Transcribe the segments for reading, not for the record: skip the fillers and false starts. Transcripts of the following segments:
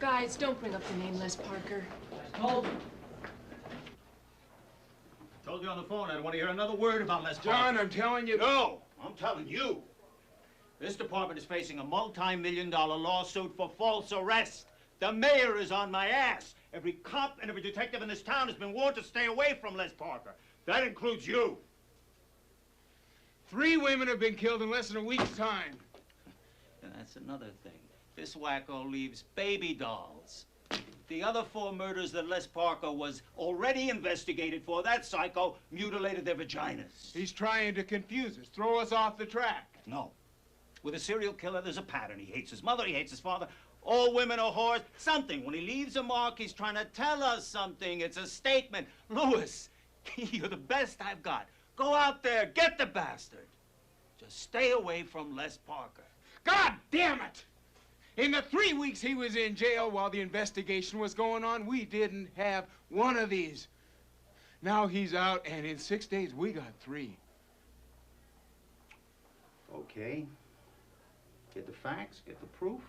Guys, don't bring up the name Les Parker. Told you. Told you on the phone I don't want to hear another word about Les Parker. John, I'm telling you. No, I'm telling you. This department is facing a multi-million-dollar lawsuit for false arrest. The mayor is on my ass. Every cop and every detective in this town has been warned to stay away from Les Parker. That includes you. 3 women have been killed in less than a week's time. And that's another thing. This wacko leaves baby dolls. The other 4 murders that Les Parker was already investigated for, that psycho mutilated their vaginas. He's trying to confuse us, throw us off the track. No. With a serial killer, there's a pattern. He hates his mother, he hates his father. All women are whores. Something. When he leaves a mark, he's trying to tell us something. It's a statement. Louis, you're the best I've got. Go out there, get the bastard. Just stay away from Les Parker. God damn it! In the 3 weeks he was in jail while the investigation was going on, we didn't have one of these. Now he's out, and in 6 days, we got 3. Okay. Get the facts, get the proof.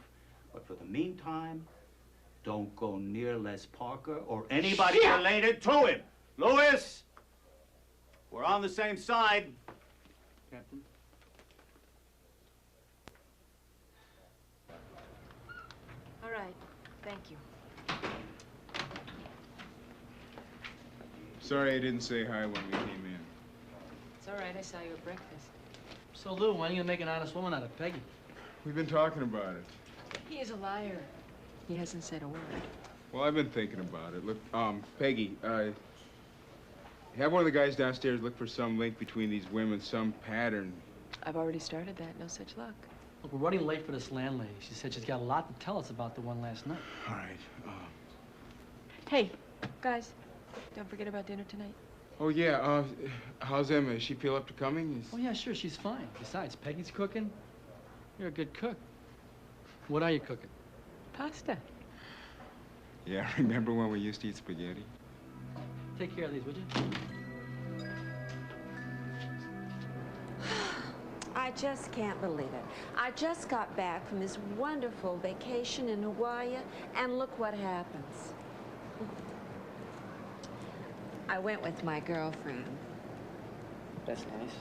But for the meantime, don't go near Les Parker or anybody related to him. Louis, we're on the same side. Captain. All right, thank you. Sorry I didn't say hi when we came in. It's all right, I saw you at breakfast. So, Lou, when are you gonna make an honest woman out of Peggy? We've been talking about it. He is a liar. He hasn't said a word. Well, I've been thinking about it. Look, Peggy, have one of the guys downstairs look for some link between these women, some pattern. I've already started that. No such luck. Look, we're running late for this landlady. She said she's got a lot to tell us about the one last night. All right. Hey, guys, don't forget about dinner tonight. Oh, yeah, how's Emma? Does she feel up to coming? Oh, yeah, sure, she's fine. Besides, Peggy's cooking. You're a good cook. What are you cooking? Pasta. Yeah, remember when we used to eat spaghetti? Take care of these, would you? I just can't believe it. I just got back from this wonderful vacation in Hawaii, and look what happens. I went with my girlfriend. That's nice.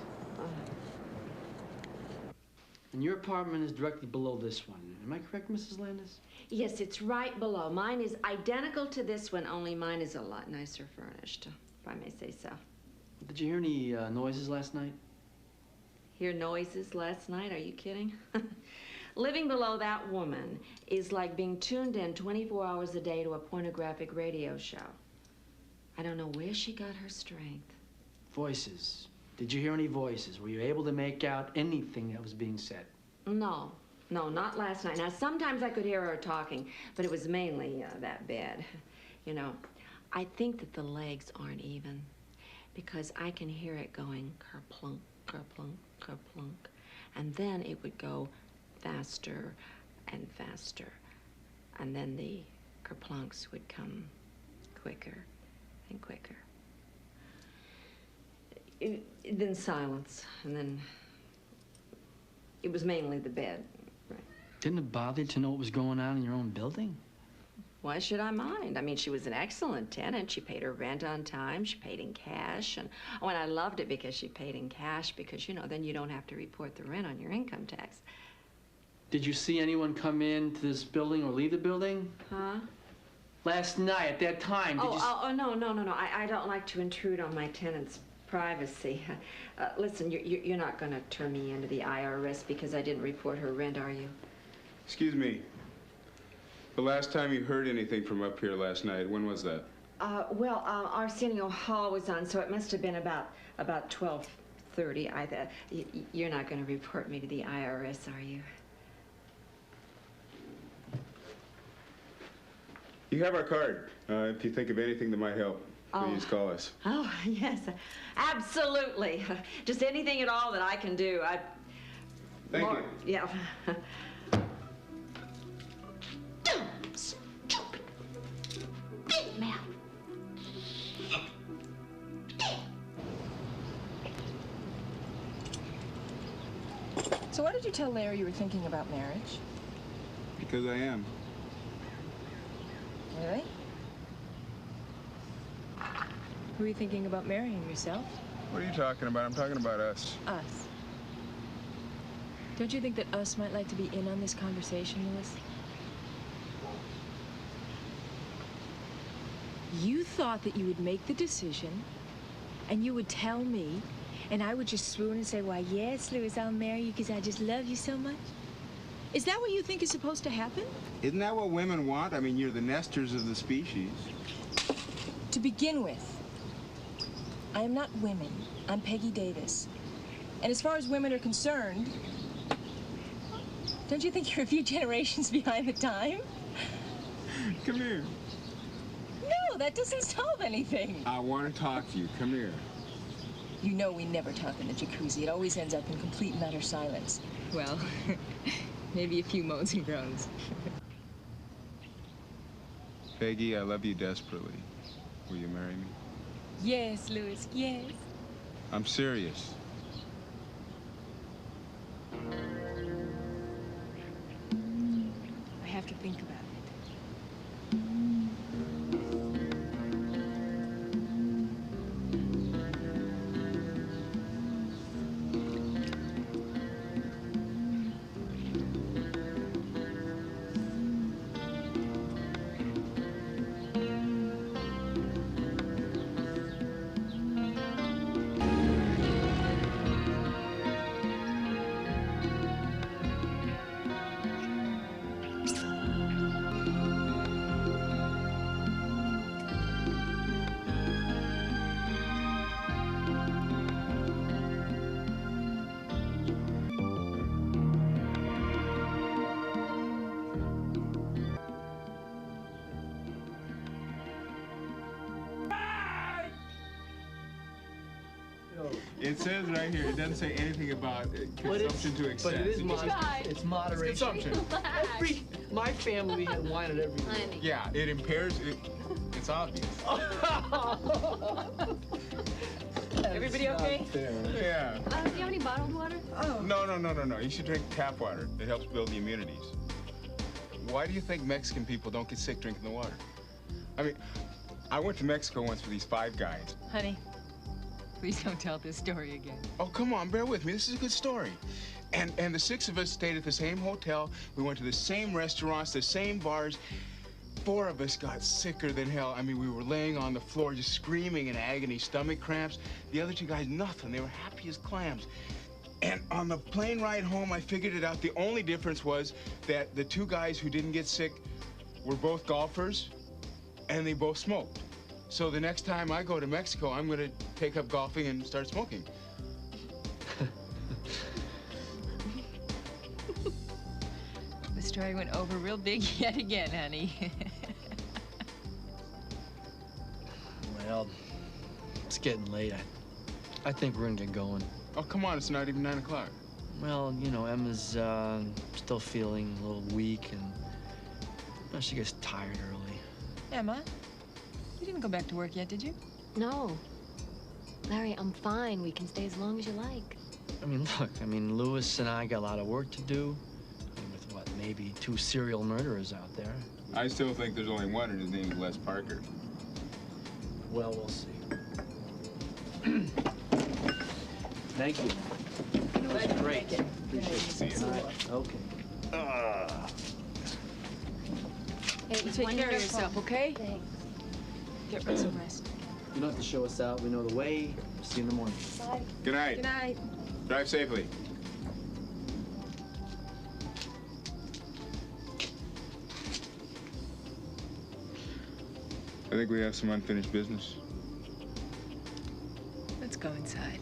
And your apartment is directly below this one. Am I correct, Mrs. Landis? Yes, it's right below. Mine is identical to this one, only mine is a lot nicer furnished, if I may say so. Did you hear any noises last night? Hear noises last night? Are you kidding? Living below that woman is like being tuned in 24 hours a day to a pornographic radio show. I don't know where she got her strength. Voices. Did you hear any voices? Were you able to make out anything that was being said? No, not last night. Now, sometimes I could hear her talking, but it was mainly that bed. You know, I think that the legs aren't even because I can hear it going kerplunk, kerplunk, kerplunk, and then it would go faster and faster, and then the kerplunks would come quicker and quicker. Then silence, and then it was mainly the bed. Right. Didn't it bother you to know what was going on in your own building? Why should I mind? I mean, she was an excellent tenant. She paid her rent on time. She paid in cash. And I loved it because she paid in cash because, you know, then you don't have to report the rent on your income tax. Did you see anyone come into this building or leave the building? Huh? Last night, at that time, did you... No. I don't like to intrude on my tenants' privacy. Listen, you're not going to turn me into the IRS because I didn't report her rent, are you? Excuse me. The last time you heard anything from up here last night, when was that? Arsenio Hall was on, so it must have been about 12:30. You're not going to report me to the IRS, are you? You have our card. If you think of anything that might help, please call us. Oh, yes, absolutely. Just anything at all that I can do. Thank you. Yeah. Stupid. Big mouth. So why did you tell Larry you were thinking about marriage? Because I am. Really? Who are you thinking about marrying, yourself? What are you talking about? I'm talking about us. Us. Don't you think that us might like to be in on this conversation, Louis? You thought that you would make the decision, and you would tell me, and I would just swoon and say, why, yes, Louis, I'll marry you because I just love you so much? Is that what you think is supposed to happen? Isn't that what women want? I mean, you're the nesters of the species. To begin with, I am not women. I'm Peggy Davis. And as far as women are concerned, don't you think you're a few generations behind the time? Come here. No, that doesn't solve anything. I want to talk to you. Come here. You know we never talk in the jacuzzi. It always ends up in complete and utter silence. Well, maybe a few moans and groans. Peggy, I love you desperately. Will you marry me? Yes, Louis, yes. I'm serious. I have to think about it. It says right here, it doesn't say anything about consumption to excess. But it is It just- it's moderation. It's consumption. My family had wine at every meal. Honey. Yeah, it impairs it. It's obvious. Everybody okay? Yeah. Do you have any bottled water? No. You should drink tap water. It helps build the immunities. Why do you think Mexican people don't get sick drinking the water? I mean, I went to Mexico once with these 5 guys. Honey, please don't tell this story again. Oh, come on, bear with me. This is a good story. And the 6 of us stayed at the same hotel. We went to the same restaurants, the same bars. 4 of us got sicker than hell. I mean, we were laying on the floor just screaming in agony, stomach cramps. The other 2 guys, nothing. They were happy as clams. And on the plane ride home, I figured it out. The only difference was that the 2 guys who didn't get sick were both golfers, and they both smoked. So the next time I go to Mexico, I'm going to take up golfing and start smoking. The story went over real big yet again, honey. Well, it's getting late. I think we're gonna get going. Oh, come on, it's not even 9 o'clock. Well, you know, Emma's still feeling a little weak, and she gets tired early. Emma, you didn't go back to work yet, did you? No. Larry, I'm fine. We can stay as long as you like. I mean, look, Louis and I got a lot of work to do. I mean, with what, maybe 2 serial murderers out there. I still think there's only one, and his name is Les Parker. Well, we'll see. Thank you. That's great. Appreciate to see you. All right, okay. It was Take care of wonderful. yourself, okay? Thanks. Get some rest. You don't have to show us out. We know the way. See you in the morning. Bye. Good night. Good night. Drive safely. I think we have some unfinished business. Let's go inside.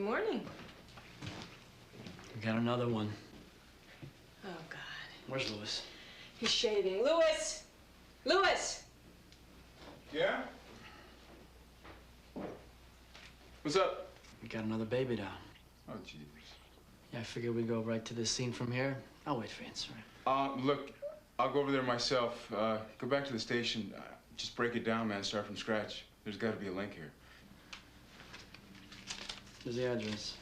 Good morning. We got another one. Oh, God. Where's Louis? He's shaving. Louis! Louis! Yeah? What's up? We got another baby down. Oh, Jesus. Yeah, I figured we'd go right to this scene from here. I'll wait for you, sir. Look, I'll go over there myself. Go back to the station. Just break it down, man. Start from scratch. There's got to be a link here. Here's the address.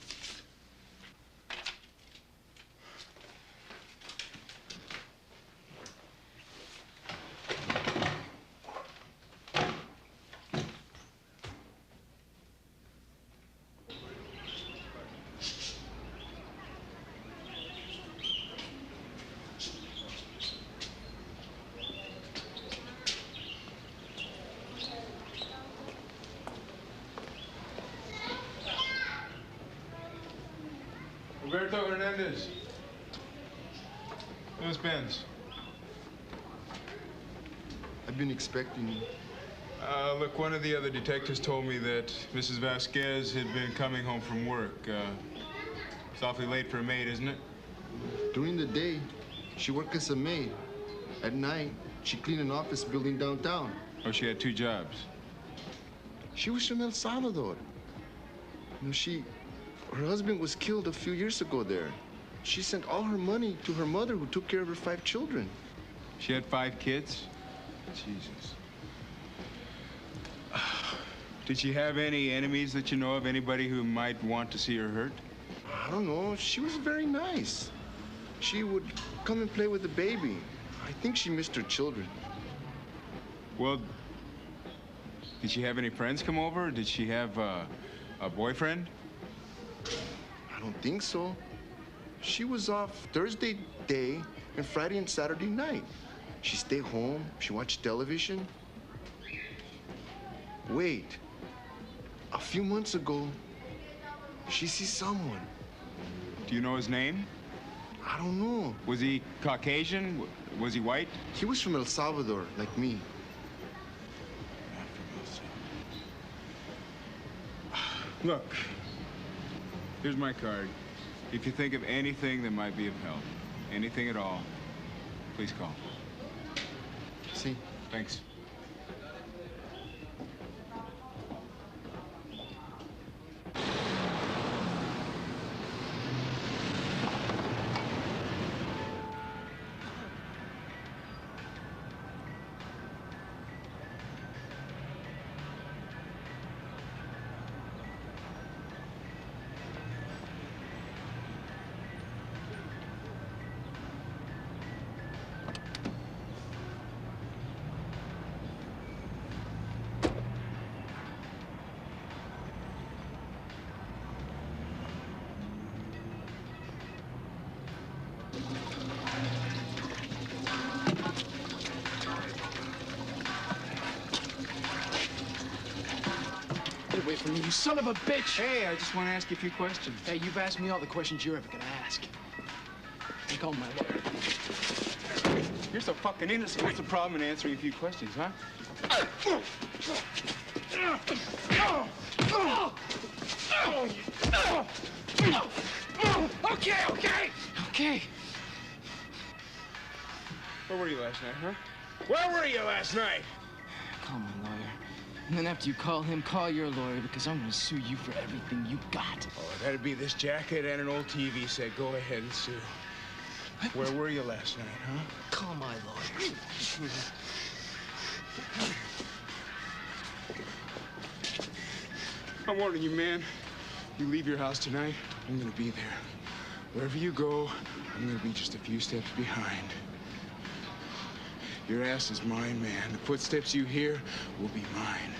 Roberto Hernandez. Louis Benz. I've been expecting you. Look, one of the other detectives told me that Mrs. Vasquez had been coming home from work. It's awfully late for a maid, isn't it? During the day, she worked as a maid. At night, she cleaned an office building downtown. Oh, she had 2 jobs. She was from El Salvador. You know, her husband was killed a few years ago there. She sent all her money to her mother, who took care of her 5 children. She had 5 kids? Jesus. Did she have any enemies that you know of? Anybody who might want to see her hurt? I don't know. She was very nice. She would come and play with the baby. I think she missed her children. Well, did she have any friends come over? Did she have a boyfriend? I don't think so. She was off Thursday day and Friday and Saturday night. She stayed home, she watched television. Wait, a few months ago, she sees someone. Do you know his name? I don't know. Was he Caucasian? Was he white? He was from El Salvador, like me. Look, here's my card. If you think of anything that might be of help, anything at all, please call. See? Thanks. Get away from me, you son of a bitch! Hey, I just want to ask you a few questions. Hey, you've asked me all the questions you're ever gonna ask. I call my lawyer. You're so fucking innocent. What's the problem in answering a few questions, huh? Okay. Where were you last night, huh? Where were you last night? Call my lawyer. And then after you call him, call your lawyer, because I'm gonna sue you for everything you got. Oh, that'd be this jacket and an old TV set. Go ahead and sue. Where were you last night, huh? Call my lawyer. I'm warning you, man. You leave your house tonight, I'm gonna be there. Wherever you go, I'm gonna be just a few steps behind. Your ass is mine, man. The footsteps you hear will be mine.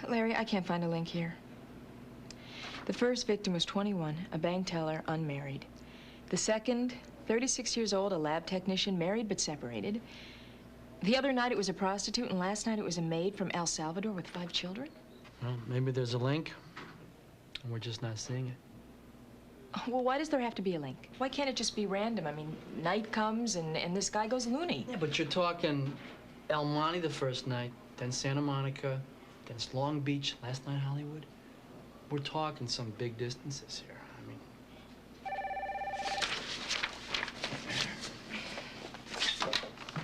Larry, I can't find a link here. The first victim was 21, a bank teller, unmarried. The second, 36 years old, a lab technician, married but separated. The other night it was a prostitute, and last night it was a maid from El Salvador with 5 children. Well, maybe there's a link, and we're just not seeing it. Well, why does there have to be a link? Why can't it just be random? I mean, night comes and this guy goes loony. Yeah, but you're talking El Monte the first night, then Santa Monica, then it's Long Beach, last night Hollywood. We're talking some big distances here. I mean...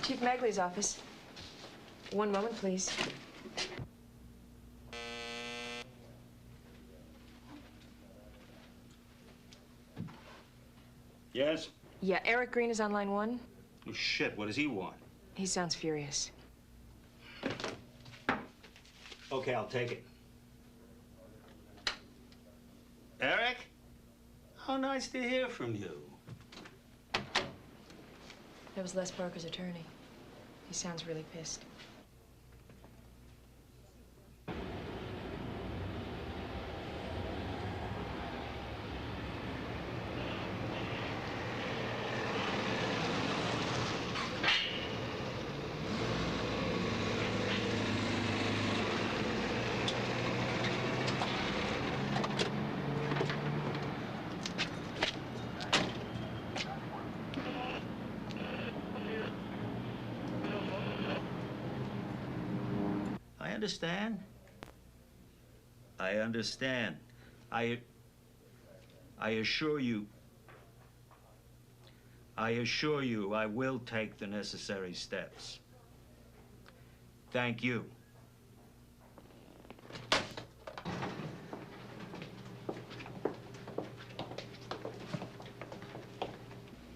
Chief Magley's office. One moment, please. Yes? Yeah, Eric Green is on line 1. Oh, shit, what does he want? He sounds furious. Okay, I'll take it. Eric? How nice to hear from you. That was Les Barker's attorney. He sounds really pissed. I understand. I understand. I assure you I will take the necessary steps. Thank you.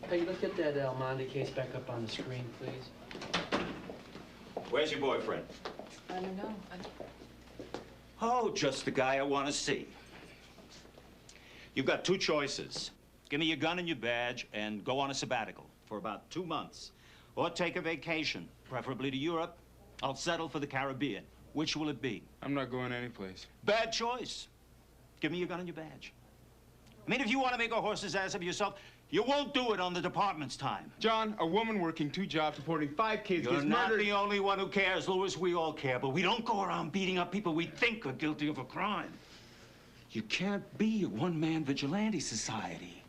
Hey, let's get that El Monte case back up on the screen, please. Where's your boyfriend? I don't know. Oh, just the guy I want to see. You've got 2 choices. Give me your gun and your badge and go on a sabbatical for about 2 months. Or take a vacation, preferably to Europe. I'll settle for the Caribbean. Which will it be? I'm not going anyplace. Bad choice. Give me your gun and your badge. I mean, if you want to make a horse's ass of yourself, you won't do it on the department's time. John, a woman working 2 jobs, supporting 5 kids You're gets not murdered. the only one who cares, Louis. We all care, but we don't go around beating up people we think are guilty of a crime. You can't be a one-man vigilante society.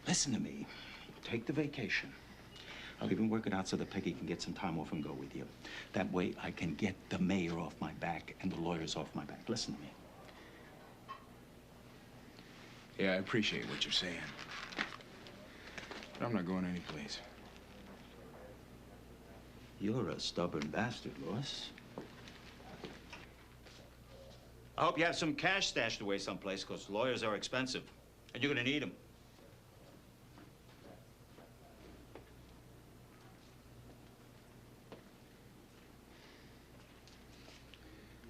Listen to me. Take the vacation. I'll even work it out so that Peggy can get some time off and go with you. That way I can get the mayor off my back and the lawyers off my back. Listen to me. Yeah, I appreciate what you're saying. But I'm not going anyplace. You're a stubborn bastard, Louis. I hope you have some cash stashed away someplace, because lawyers are expensive, and you're gonna need them.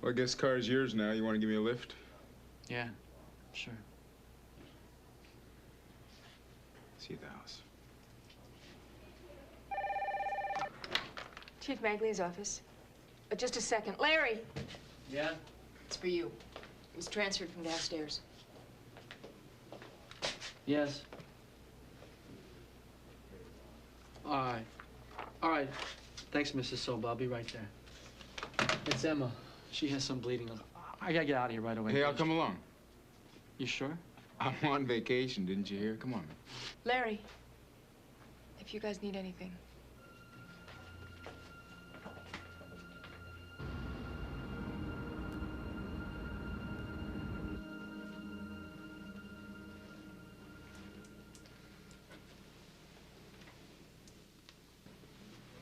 Well, I guess the car is yours now. You want to give me a lift? Yeah, sure. See you at the house. Chief Magley's office. Just a second. Larry! Yeah? It's for you. It was transferred from downstairs. Yes. All right. All right. Thanks, Mrs. Soba. I'll be right there. It's Emma. She has some bleeding. I gotta get out of here right away. Hey, I'll come along. You sure? I'm on vacation, didn't you hear? Come on, man. Larry, if you guys need anything.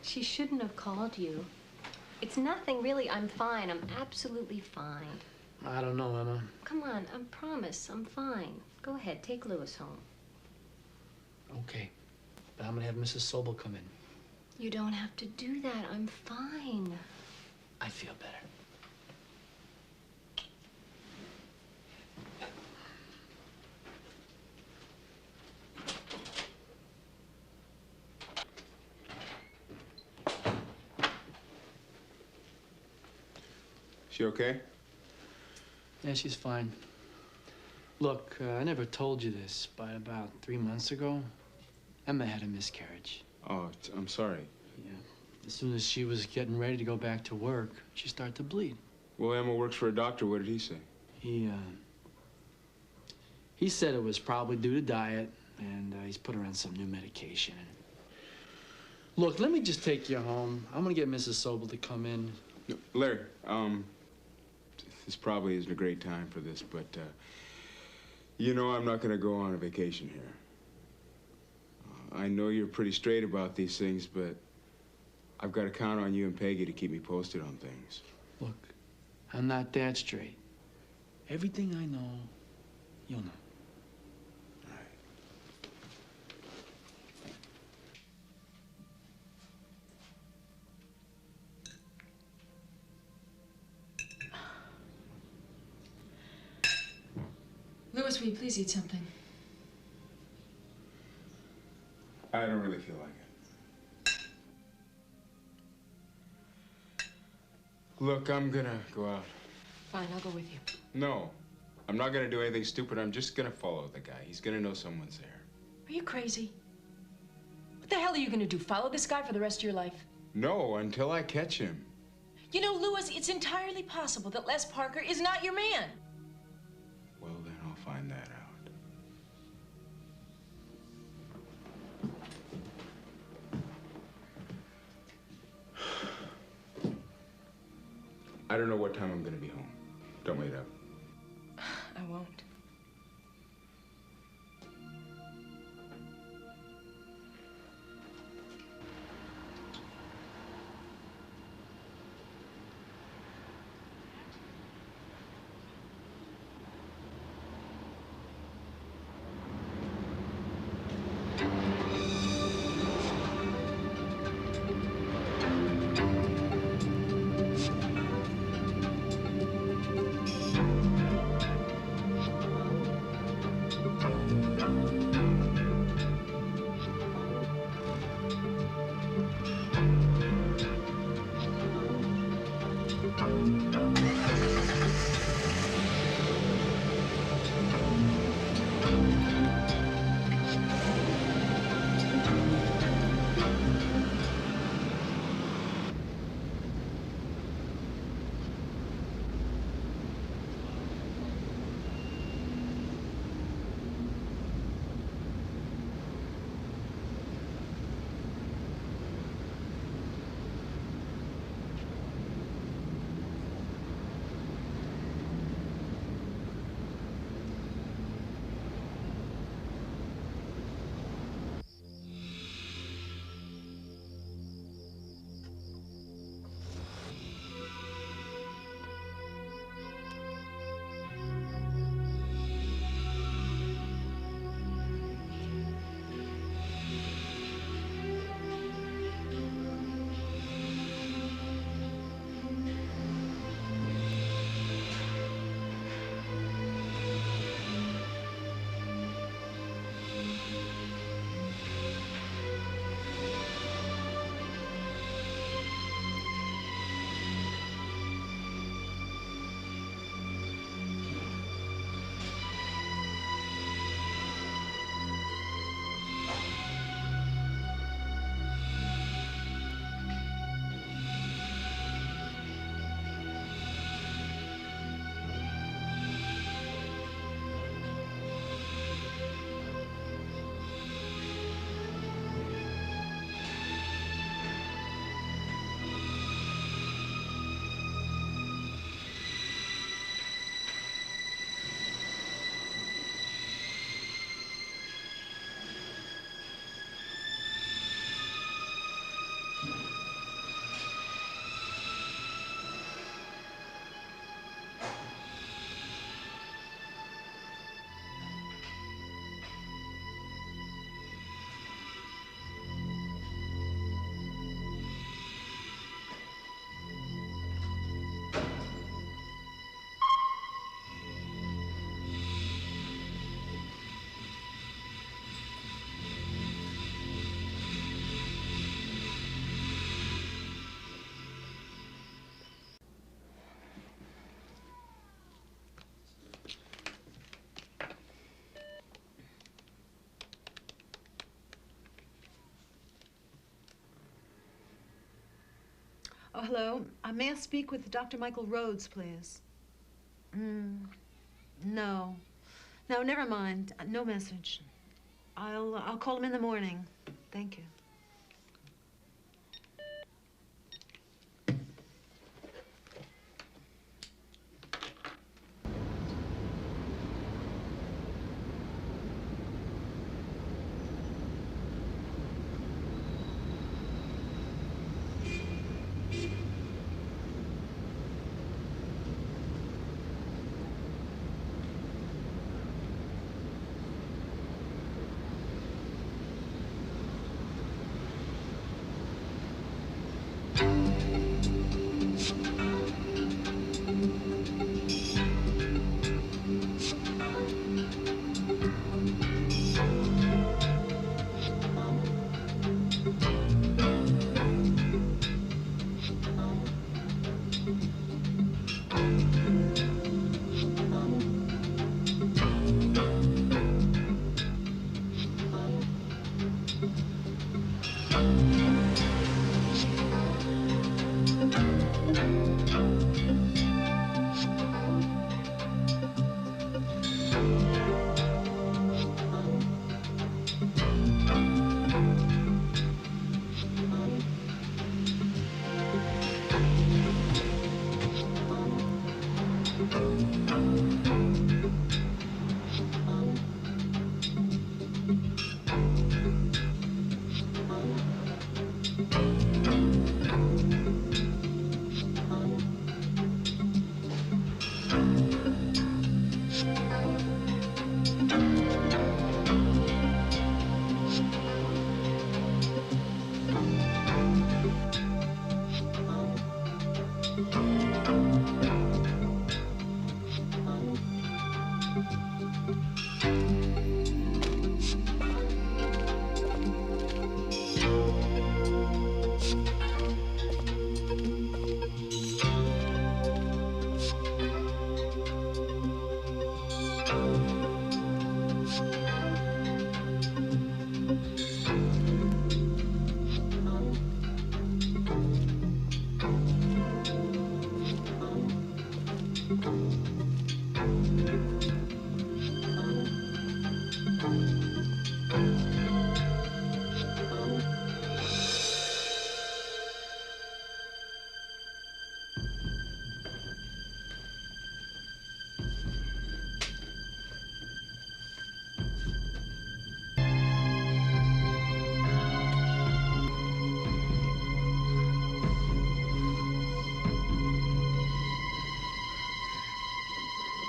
She shouldn't have called you. It's nothing, really. I'm fine. I'm absolutely fine. I don't know, Emma. Come on, I promise. I'm fine. Go ahead, take Louis home. Okay. But I'm gonna have Mrs. Sobel come in. You don't have to do that. I'm fine. I feel better. She okay? Yeah, she's fine. Look, I never told you this, but about 3 months ago, Emma had a miscarriage. Oh, I'm sorry. Yeah. As soon as she was getting ready to go back to work, she started to bleed. Well, Emma works for a doctor. What did he say? He He said it was probably due to diet, and he's put her on some new medication. Look, let me just take you home. I'm gonna get Mrs. Sobel to come in. No, Larry, this probably isn't a great time for this, but, you know I'm not gonna go on a vacation here. I know you're pretty straight about these things, but I've got to count on you and Peggy to keep me posted on things. Look, I'm not that straight. Everything I know, you'll know. All right. Louis, will you please eat something? I don't really feel like it. Look, I'm gonna go out. Fine, I'll go with you. No, I'm not gonna do anything stupid. I'm just gonna follow the guy. He's gonna know someone's there. Are you crazy? What the hell are you gonna do? Follow this guy for the rest of your life? No, until I catch him. You know, Louis, it's entirely possible that Les Parker is not your man. Well, then I'll find that out. I don't know what time I'm gonna be home. Don't wait up. I won't. Oh, hello. May I speak with Dr. Michael Rhodes, please? No. No, never mind. No message. I'll call him in the morning. Thank you.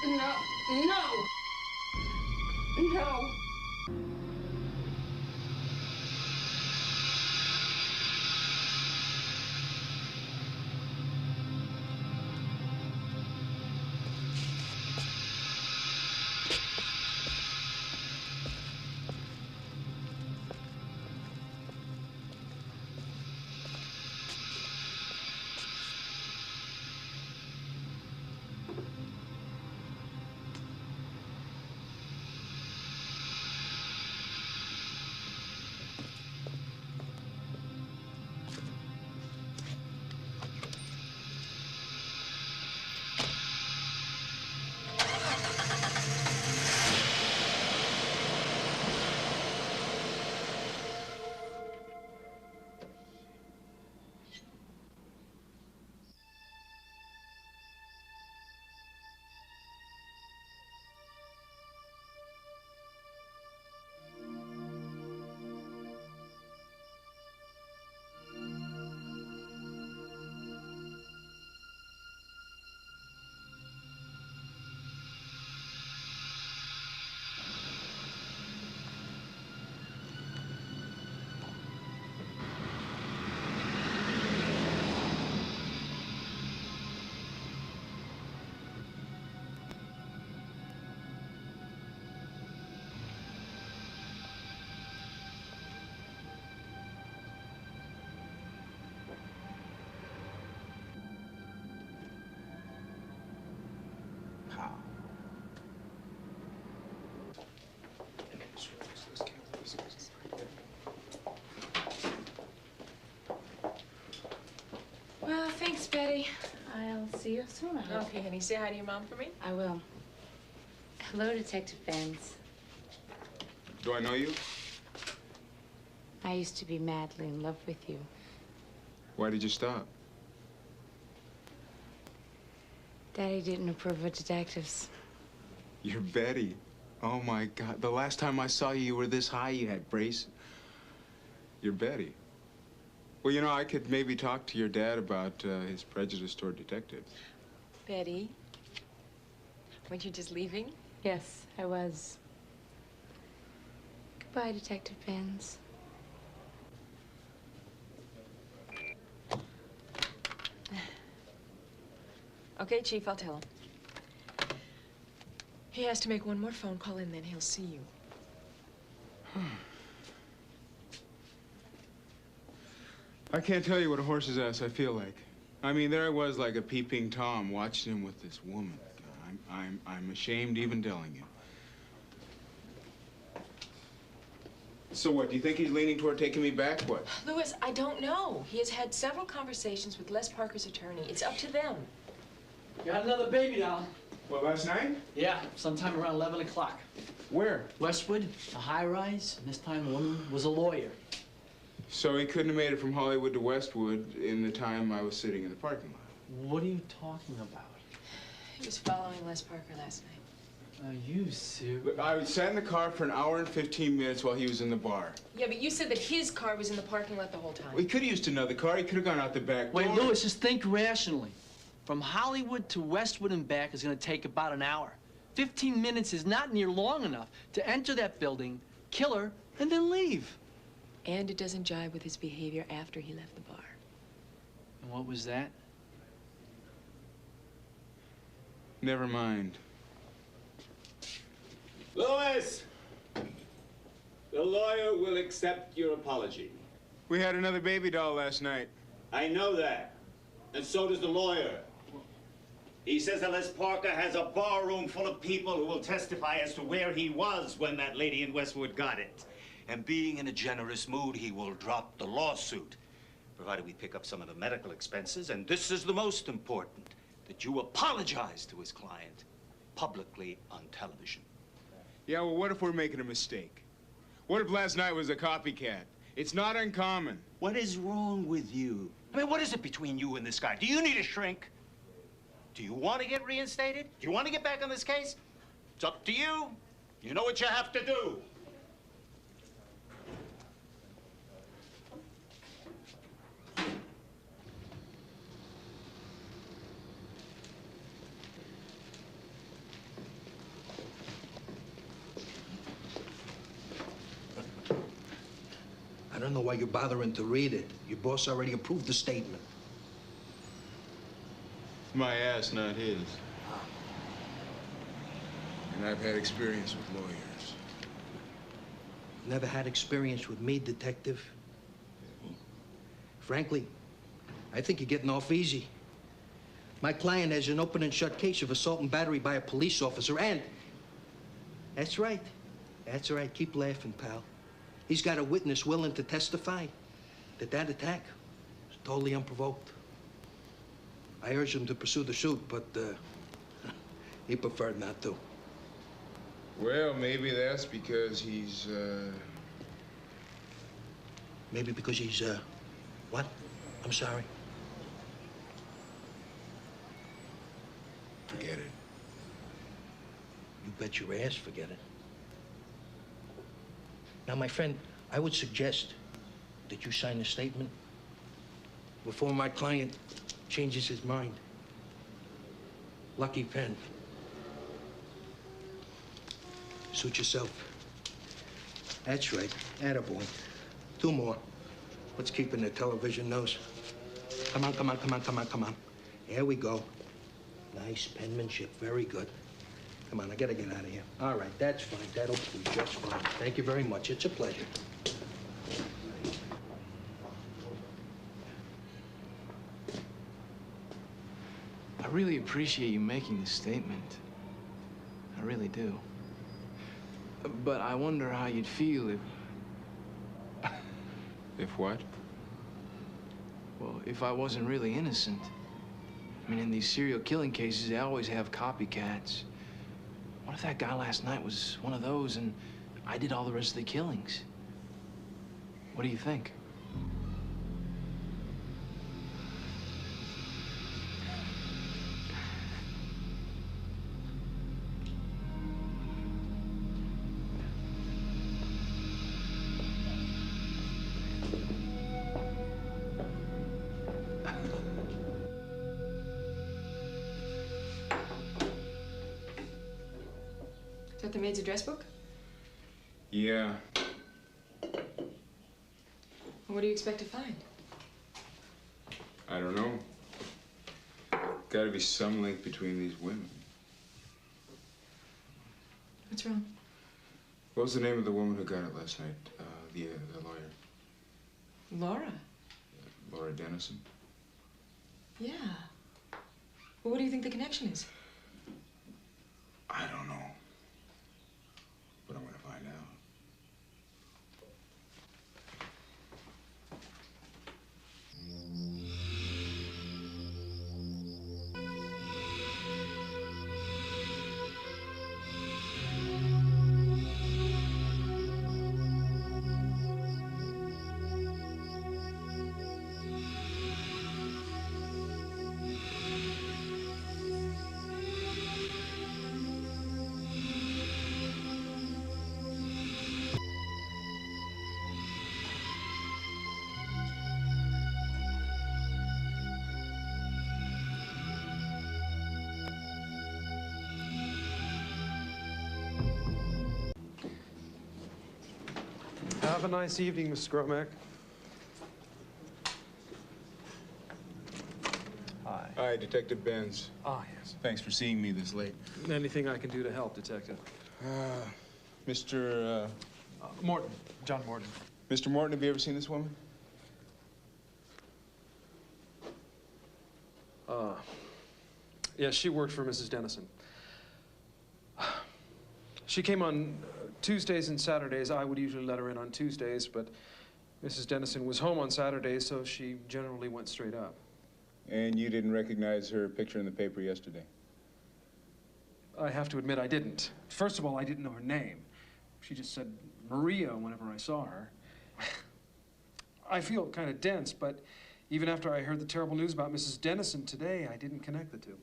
No! No! Well, thanks, Betty. I'll see you soon, I hope. Okay, honey. Say hi to your mom for me. I will. Hello, Detective Benz. Do I know you? I used to be madly in love with you. Why did you stop? Daddy didn't approve of detectives. You're Betty. Oh, my God. The last time I saw you, you were this high. You had braces. You're Betty. Well, you know, I could maybe talk to your dad about his prejudice toward detectives. Betty, weren't you just leaving? Yes, I was. Goodbye, Detective Benz. Okay, Chief, I'll tell him. He has to make one more phone call and then he'll see you. I can't tell you what a horse's ass I feel like. I mean, there I was like a peeping Tom watching him with this woman. I'm ashamed even telling you. So what, do you think he's leaning toward taking me back? What? Louis, I don't know. He has had several conversations with Les Parker's attorney. It's up to them. Got another baby doll. What, last night? Yeah, sometime around 11 o'clock. Where? Westwood, a high-rise, and this time the woman was a lawyer. So he couldn't have made it from Hollywood to Westwood in the time I was sitting in the parking lot. What are you talking about? He was following Les Parker last night. Are you serious? Look, I sat in the car for an hour and 15 minutes while he was in the bar. Yeah, but you said that his car was in the parking lot the whole time. Well, he could have used another car. He could have gone out the back door. Wait, Louis, just think rationally. From Hollywood to Westwood and back is going to take about an hour. 15 minutes is not near long enough to enter that building, kill her, and then leave. And it doesn't jive with his behavior after he left the bar. And what was that? Never mind. Louis! The lawyer will accept your apology. We had another baby doll last night. I know that. And so does the lawyer. He says that Les Parker has a bar room full of people who will testify as to where he was when that lady in Westwood got it. And being in a generous mood, he will drop the lawsuit, provided we pick up some of the medical expenses. And this is the most important, that you apologize to his client publicly on television. Yeah, well, what if we're making a mistake? What if last night was a copycat? It's not uncommon. What is wrong with you? I mean, what is it between you and this guy? Do you need a shrink? Do you want to get reinstated? Do you want to get back on this case? It's up to you. You know what you have to do. I don't know why you're bothering to read it. Your boss already approved the statement. My ass, not his. And I've had experience with lawyers. Never had experience with me, detective. Frankly, I think you're getting off easy. My client has an open and shut case of assault and battery by a police officer, and... That's right. That's right. Keep laughing, pal. He's got a witness willing to testify that that attack was totally unprovoked. I urged him to pursue the suit, but he preferred not to. Well, maybe that's because he's, Maybe because he's, what? I'm sorry. Forget it. You bet your ass forget it. Now, my friend, I would suggest that you sign a statement before my client changes his mind. Lucky pen. Suit yourself. That's right. Attaboy. 2 more. Let's keep in the television nose. Come on, come on, come on, come on, come on. Here we go. Nice penmanship. Very good. Come on, I gotta get out of here. All right, that's fine. That'll do just fine. Thank you very much. It's a pleasure. I really appreciate you making this statement. I really do. But I wonder how you'd feel if... If what? Well, if I wasn't really innocent. I mean, in these serial killing cases, they always have copycats. What if that guy last night was one of those and I did all the rest of the killings? What do you think? Is that the maid's address book? Yeah. What do you expect to find? I don't know. Gotta be some link between these women. What's wrong? What was the name of the woman who got it last night? The lawyer. Laura. Laura Dennison. Yeah. Well, what do you think the connection is? I don't know. But I'm gonna find out. Have a nice evening, Miss Gromack. Hi. Hi, Detective Benz. Ah, yes. Thanks for seeing me this late. Anything I can do to help, Detective? Mr. Morton. John Morton. Mr. Morton, have you ever seen this woman? Yes, she worked for Mrs. Dennison. She came on Tuesdays and Saturdays. I would usually let her in on Tuesdays, but Mrs. Dennison was home on Saturdays, so she generally went straight up. And you didn't recognize her picture in the paper yesterday? I have to admit I didn't. First of all, I didn't know her name. She just said Maria whenever I saw her. I feel kind of dense, but even after I heard the terrible news about Mrs. Dennison today, I didn't connect the two.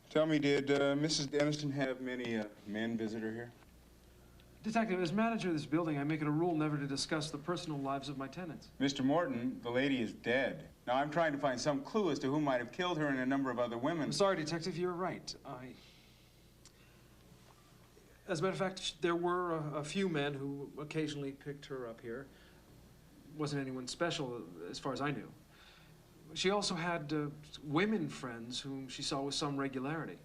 Tell me, did Mrs. Dennison have many men visit her here? Detective, as manager of this building, I make it a rule never to discuss the personal lives of my tenants. Mr. Morton, the lady is dead. Now, I'm trying to find some clue as to who might have killed her and a number of other women. I'm sorry, Detective, you're right. As a matter of fact, there were a few men who occasionally picked her up here. Wasn't anyone special, as far as I knew. She also had women friends whom she saw with some regularity.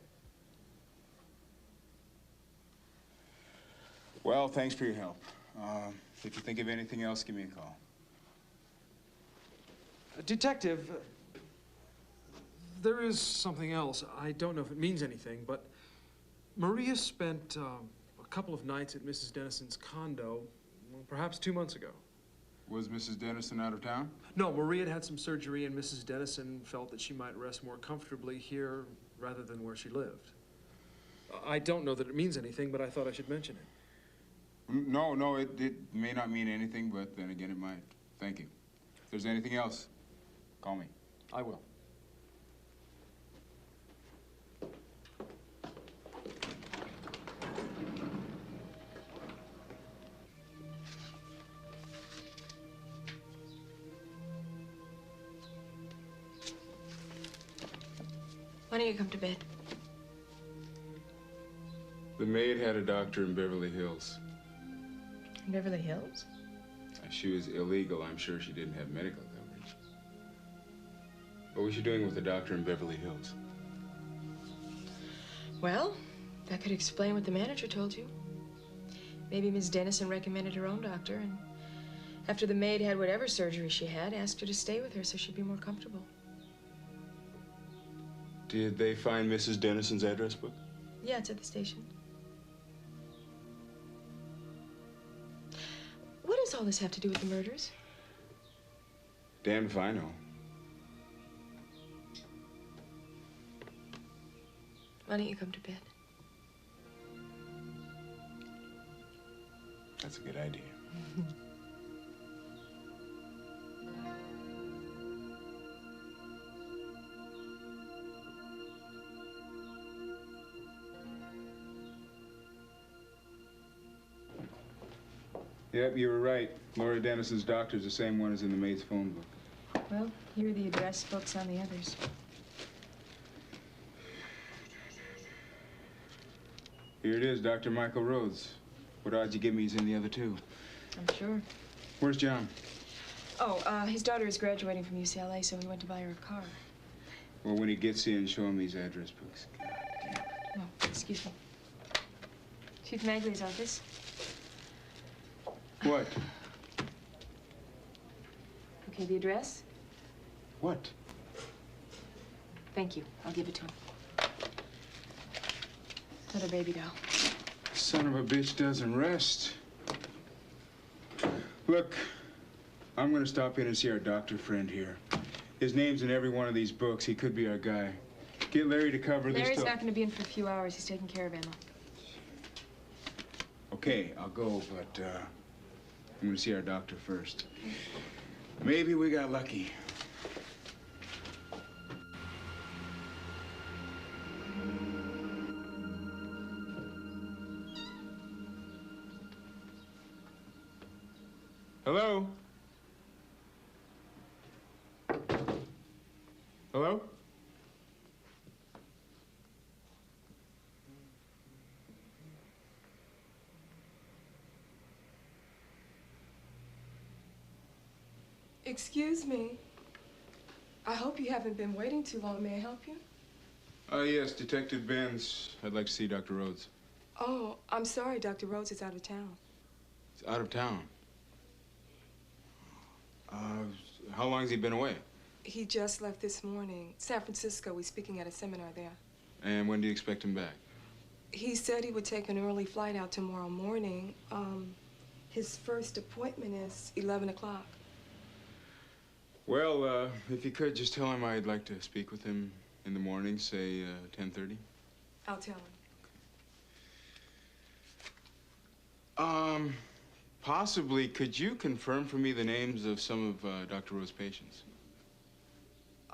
Well, thanks for your help. If you think of anything else, give me a call. Detective, there is something else. I don't know if it means anything, but Maria spent a couple of nights at Mrs. Dennison's condo, well, perhaps 2 months ago. Was Mrs. Dennison out of town? No, Maria had some surgery, and Mrs. Dennison felt that she might rest more comfortably here rather than where she lived. I don't know that it means anything, but I thought I should mention it. No, it may not mean anything, but then again, it might. Thank you. If there's anything else, call me. I will. Why don't you come to bed? The maid had a doctor in Beverly Hills. In Beverly Hills? She was illegal. I'm sure she didn't have medical coverage. What was she doing with the doctor in Beverly Hills? Well, that could explain what the manager told you. Maybe Miss Dennison recommended her own doctor, and after the maid had whatever surgery she had, asked her to stay with her so she'd be more comfortable. Did they find Mrs. Dennison's address book? Yeah, it's at the station. What does all this have to do with the murders? Damned if I know. Why don't you come to bed? That's a good idea. Yep, you were right. Laura Dennison's doctor's the same one as in the maid's phone book. Well, here are the address books on the others. Here it is, Dr. Michael Rhodes. What odds you give me he's in the other two? I'm sure. Where's John? Oh, his daughter is graduating from UCLA, so he went to buy her a car. Well, when he gets in, show him these address books. Oh, excuse me. Chief Magley's office. What? Okay, the address? What? Thank you. I'll give it to him. Another baby doll. Son of a bitch doesn't rest. Look, I'm gonna stop in and see our doctor friend here. His name's in every one of these books. He could be our guy. Get Larry to cover this. Larry's not going to be in for a few hours. He's taking care of Emma. Okay, I'll go, but I'm gonna see our doctor first. Maybe we got lucky. Hello? Hello? Excuse me. I hope you haven't been waiting too long. May I help you? Yes, Detective Benz. I'd like to see Dr. Rhodes. Oh, I'm sorry. Dr. Rhodes is out of town. He's out of town. How long has he been away? He just left this morning. San Francisco. We're speaking at a seminar there. And when do you expect him back? He said he would take an early flight out tomorrow morning. His first appointment is 11 o'clock. Well, if you could, just tell him I'd like to speak with him in the morning, say 10:30. I'll tell him. Possibly, could you confirm for me the names of some of Dr. Rhodes' patients?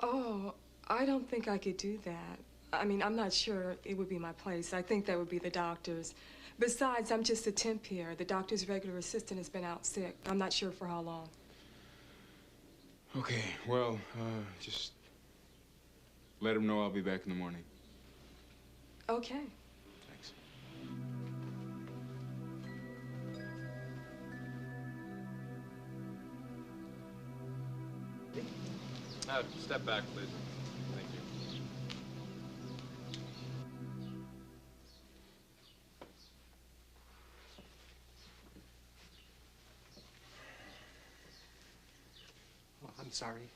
Oh, I don't think I could do that. I mean, I'm not sure it would be my place. I think that would be the doctor's. Besides, I'm just a temp here. The doctor's regular assistant has been out sick. I'm not sure for how long. Okay, well, just let him know I'll be back in the morning. Okay. Thanks. Step back, please. Thank you. Oh, I'm sorry.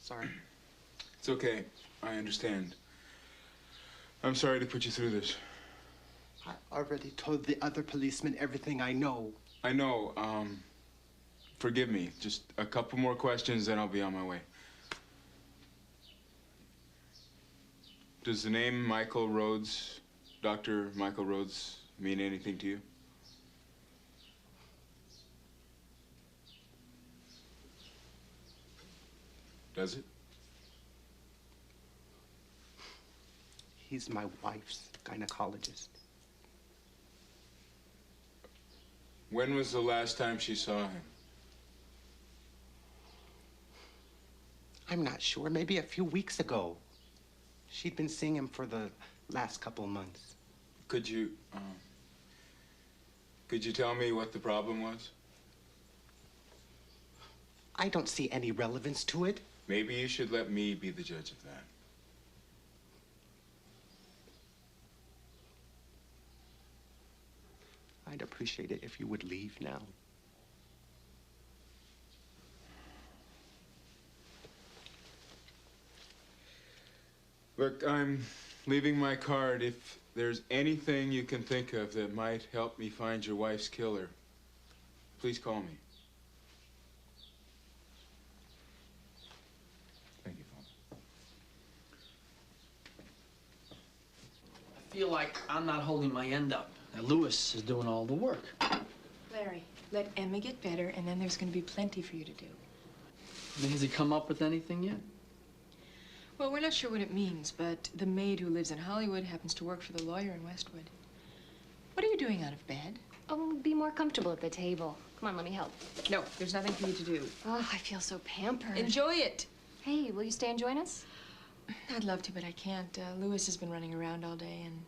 Sorry. It's okay. I understand. I'm sorry to put you through this. I already told the other policeman everything I know. I know. Forgive me. Just a couple more questions, then I'll be on my way. Does the name Michael Rhodes, Dr. Michael Rhodes, mean anything to you? Does it? He's my wife's gynecologist. When was the last time she saw him? I'm not sure. Maybe a few weeks ago. She'd been seeing him for the last couple of months. Could you tell me what the problem was? I don't see any relevance to it. Maybe you should let me be the judge of that. I'd appreciate it if you would leave now. Look, I'm leaving my card. If there's anything you can think of that might help me find your wife's killer, please call me. Thank you, Father. feel like I'm not holding my end up. That Louis is doing all the work. Larry, let Emma get better, and then there's going to be plenty for you to do. I mean, has he come up with anything yet? Well, we're not sure what it means, but the maid who lives in Hollywood happens to work for the lawyer in Westwood. What are you doing out of bed? Oh, be more comfortable at the table. Come on, let me help. No, there's nothing for you to do. Oh, I feel so pampered. Enjoy it. Hey, will you stay and join us? I'd love to, but I can't. Louis has been running around all day, and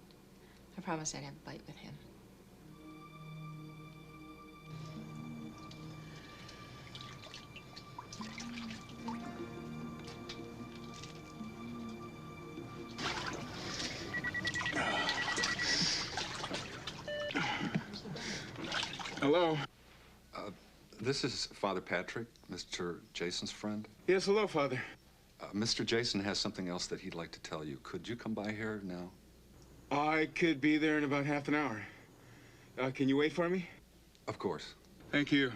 I promised I'd have a bite with him. Hello? This is Father Patrick, Mr. Jason's friend. Yes, hello, Father. Mr. Jason has something else that he'd like to tell you. Could you come by here now? I could be there in about half an hour. Can you wait for me? Of course. Thank you.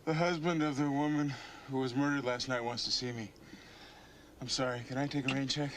The husband of the woman who was murdered last night wants to see me. I'm sorry, can I take a rain check?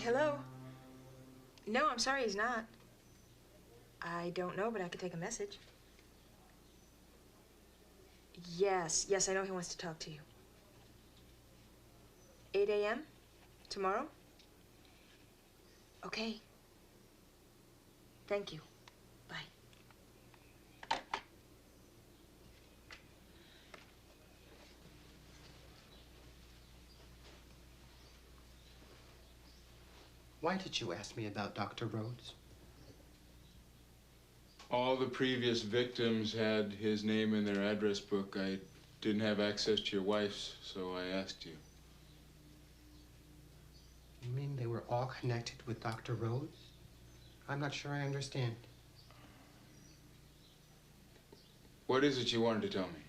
Hello? No, I'm sorry, he's not. I don't know, but I could take a message. Yes, I know he wants to talk to you. 8 a.m. tomorrow? Okay. Thank you. Bye. Why did you ask me about Dr. Rhodes? All the previous victims had his name in their address book. I didn't have access to your wife's, so I asked you. You mean they were all connected with Dr. Rhodes? I'm not sure I understand. What is it you wanted to tell me?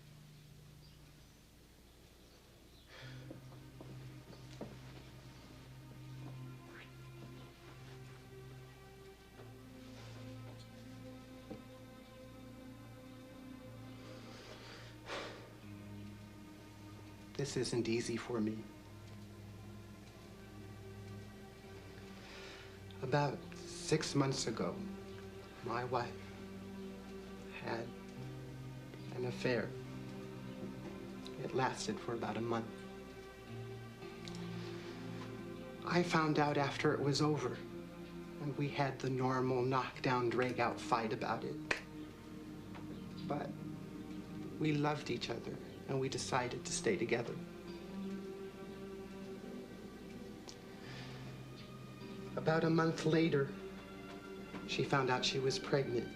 This isn't easy for me. About 6 months ago, my wife had an affair. It lasted for about a month. I found out after it was over, and we had the normal knockdown, drag-out fight about it. But we loved each other, and we decided to stay together. About a month later, she found out she was pregnant.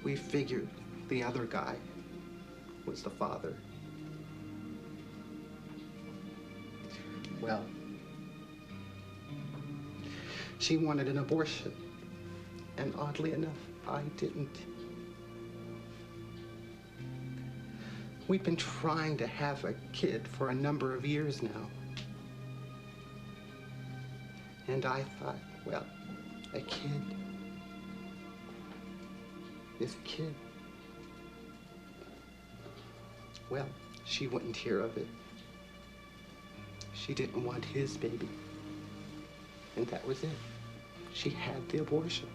We figured the other guy was the father. Well, she wanted an abortion, and oddly enough, I didn't. We've been trying to have a kid for a number of years now. And I thought, well, a kid is a kid. Well, she wouldn't hear of it. She didn't want his baby. And that was it. She had the abortion.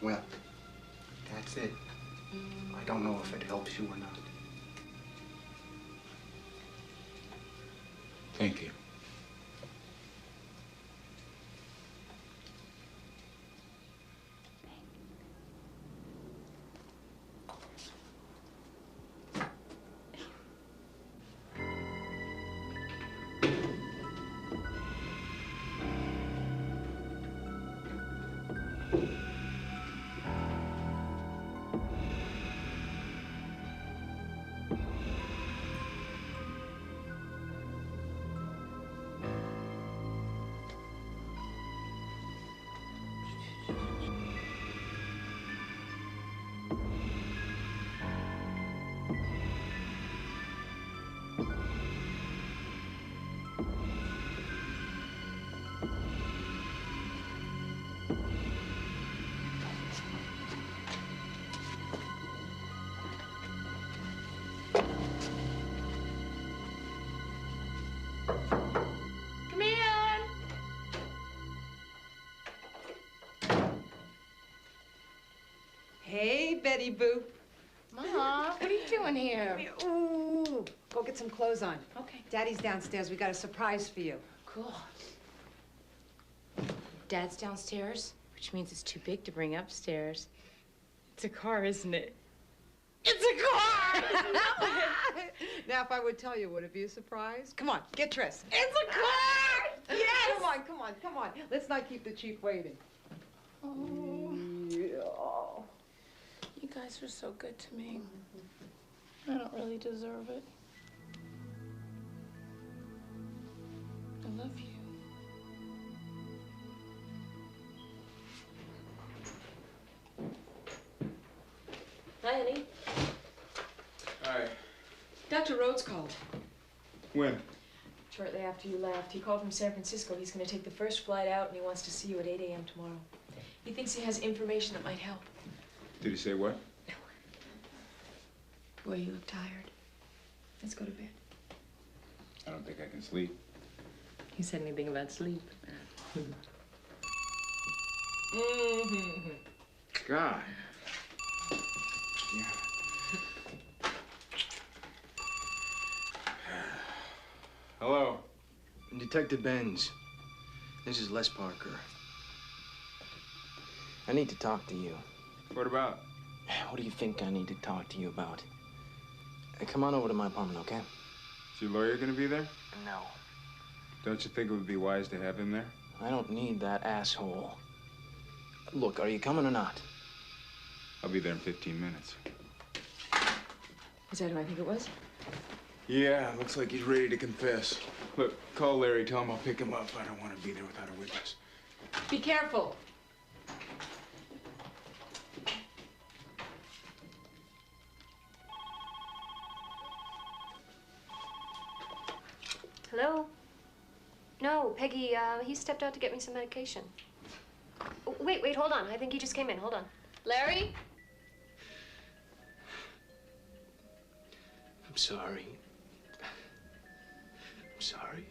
Well, that's it. I don't know if it helps you or not. Thank you. Come in. Hey, Betty Boop. Ma, what are you doing here? Ooh, go get some clothes on. Okay. Daddy's downstairs. We got a surprise for you. Cool. Dad's downstairs, which means it's too big to bring upstairs. It's a car, isn't it? It's a car! Now, if I would tell you, would it be a surprise? Come on, get dressed. It's a car! Yes! Come on, come on, come on. Let's not keep the chief waiting. Oh. Yeah. You guys are so good to me. I don't really deserve it. I love you. Hi, honey. Hi. Dr. Rhodes called. When? Shortly after you left. He called from San Francisco. He's going to take the first flight out, and he wants to see you at 8 a.m. tomorrow. He thinks he has information that might help. Did he say what? Boy, you look tired. Let's go to bed. I don't think I can sleep. He said anything about sleep. God. Hello. Detective Benz. This is Les Parker. I need to talk to you. What about? What do you think I need to talk to you about? Come on over to my apartment, okay? Is your lawyer gonna be there? No. Don't you think it would be wise to have him there? I don't need that asshole. Look, are you coming or not? I'll be there in 15 minutes. Is that who I think it was? Yeah, looks like he's ready to confess. Look, call Larry, tell him I'll pick him up. I don't want to be there without a witness. Be careful. Hello? No, Peggy, he stepped out to get me some medication. Oh, wait, hold on. I think he just came in. Hold on. Larry? I'm sorry. I'm sorry.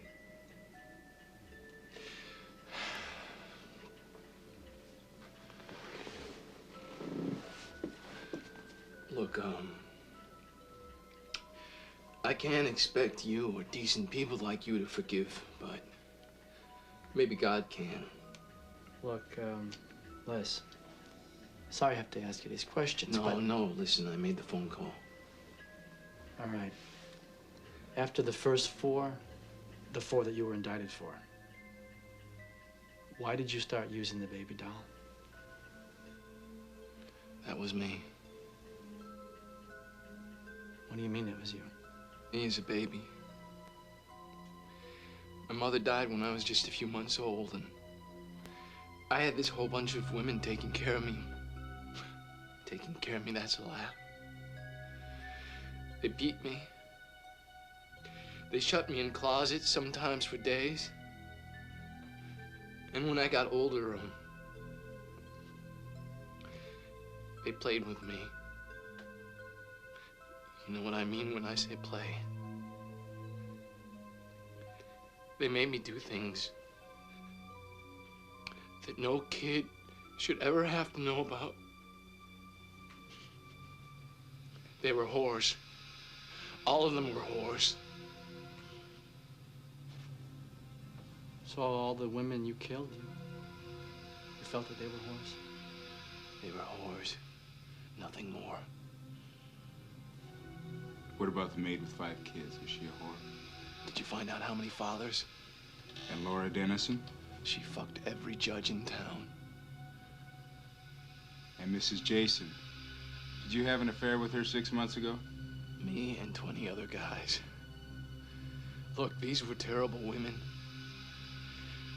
Look, I can't expect you or decent people like you to forgive, but maybe God can. Look, Les, sorry I have to ask you these questions, but... No, listen, I made the phone call. All right. After the first four, the four that you were indicted for, why did you start using the baby doll? That was me. What do you mean it was you? Me as a baby. My mother died when I was just a few months old, and I had this whole bunch of women taking care of me. Taking care of me, that's a laugh. They beat me. They shut me in closets, sometimes for days. And when I got older, they played with me. You know what I mean when I say play? They made me do things that no kid should ever have to know about. They were whores. All of them were whores. So all the women you killed, you felt that they were whores? They were whores. Nothing more. What about the maid with 5 kids? Was she a whore? Did you find out how many fathers? And Laura Dennison? She fucked every judge in town. And Mrs. Jason? Did you have an affair with her 6 months ago? Me and 20 other guys. Look, these were terrible women.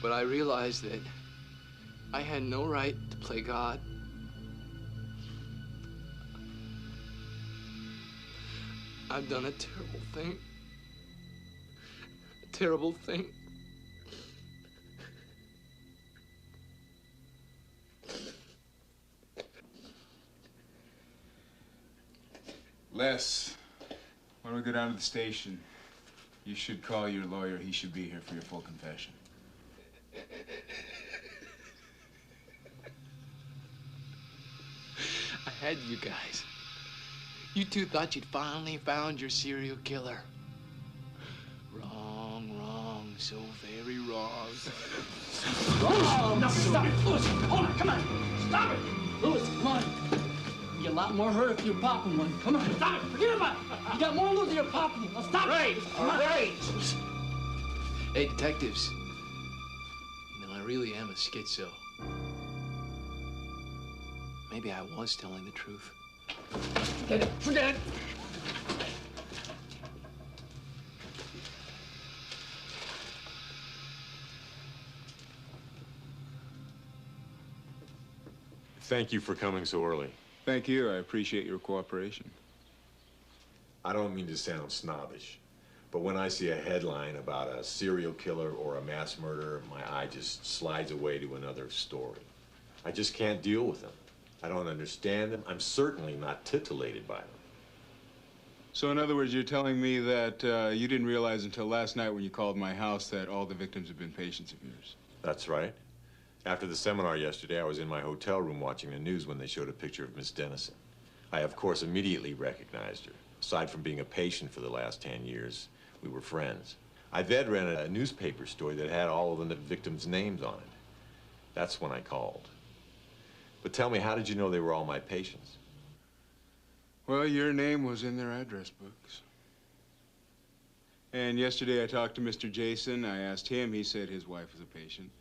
But I realized that I had no right to play God. I've done a terrible thing. A terrible thing. Les, when we go down to the station, you should call your lawyer. He should be here for your full confession. I had you guys. You two thought you'd finally found your serial killer. Wrong, wrong, so very wrong. Wrong! No, stop it! Louis, hold on, come on! Stop it! Louis, come on! You get a lot more hurt if you're popping one. Come on, stop it! Forget about it! You got more to lose if you're popping one. Now stop it! Come on. Hey, detectives. You know, I really am a schizo. Maybe I was telling the truth. Forget it! Forget it! Thank you for coming so early. Thank you. I appreciate your cooperation. I don't mean to sound snobbish, but when I see a headline about a serial killer or a mass murderer, my eye just slides away to another story. I just can't deal with them. I don't understand them. I'm certainly not titillated by them. So in other words, you're telling me that you didn't realize until last night when you called my house that all the victims have been patients of yours? That's right. After the seminar yesterday, I was in my hotel room watching the news when they showed a picture of Miss Dennison. I, of course, immediately recognized her. Aside from being a patient for the last 10 years, we were friends. I then read a newspaper story that had all of the victims' names on it. That's when I called. But tell me, how did you know they were all my patients? Well, your name was in their address books. And yesterday I talked to Mr. Jason. I asked him. He said his wife was a patient.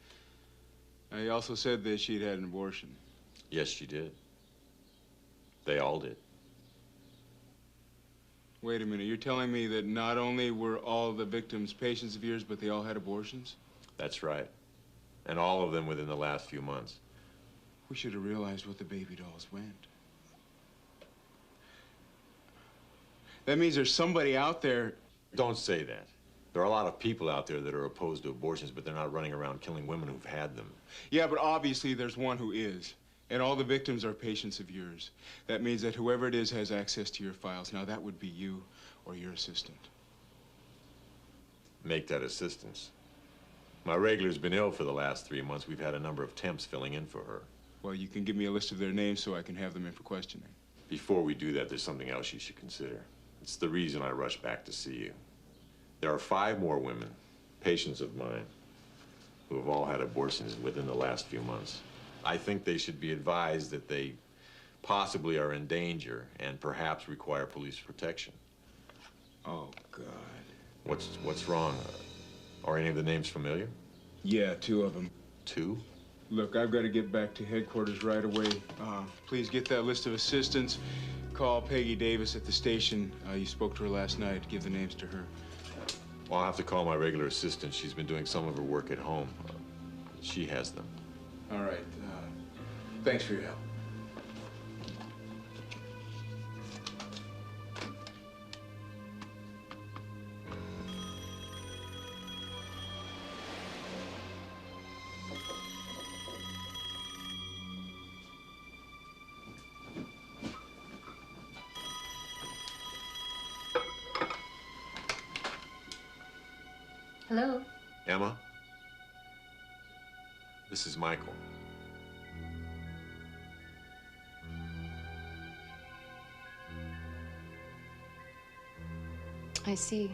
He also said that she'd had an abortion. Yes, she did. They all did. Wait a minute. You're telling me that not only were all the victims patients of yours, but they all had abortions? That's right. And all of them within the last few months. We should have realized what the baby dolls went. That means there's somebody out there. Don't say that. There are a lot of people out there that are opposed to abortions, but they're not running around killing women who've had them. Yeah, but obviously there's one who is. And all the victims are patients of yours. That means that whoever it is has access to your files. Now, that would be you or your assistant. Make that assistance. My regular's been ill for the last 3 months. We've had a number of temps filling in for her. Well, you can give me a list of their names so I can have them in for questioning. Before we do that, there's something else you should consider. It's the reason I rushed back to see you. There are 5 more women, patients of mine, who have all had abortions within the last few months. I think they should be advised that they possibly are in danger and perhaps require police protection. Oh, God. What's wrong? Are any of the names familiar? Yeah, 2 of them. 2? Look, I've got to get back to headquarters right away. Please get that list of assistants. Call Peggy Davis at the station. You spoke to her last night. Give the names to her. Well, I'll have to call my regular assistant. She's been doing some of her work at home. She has them. All right. Thanks for your help. Hello? Emma? This is Michael. I see.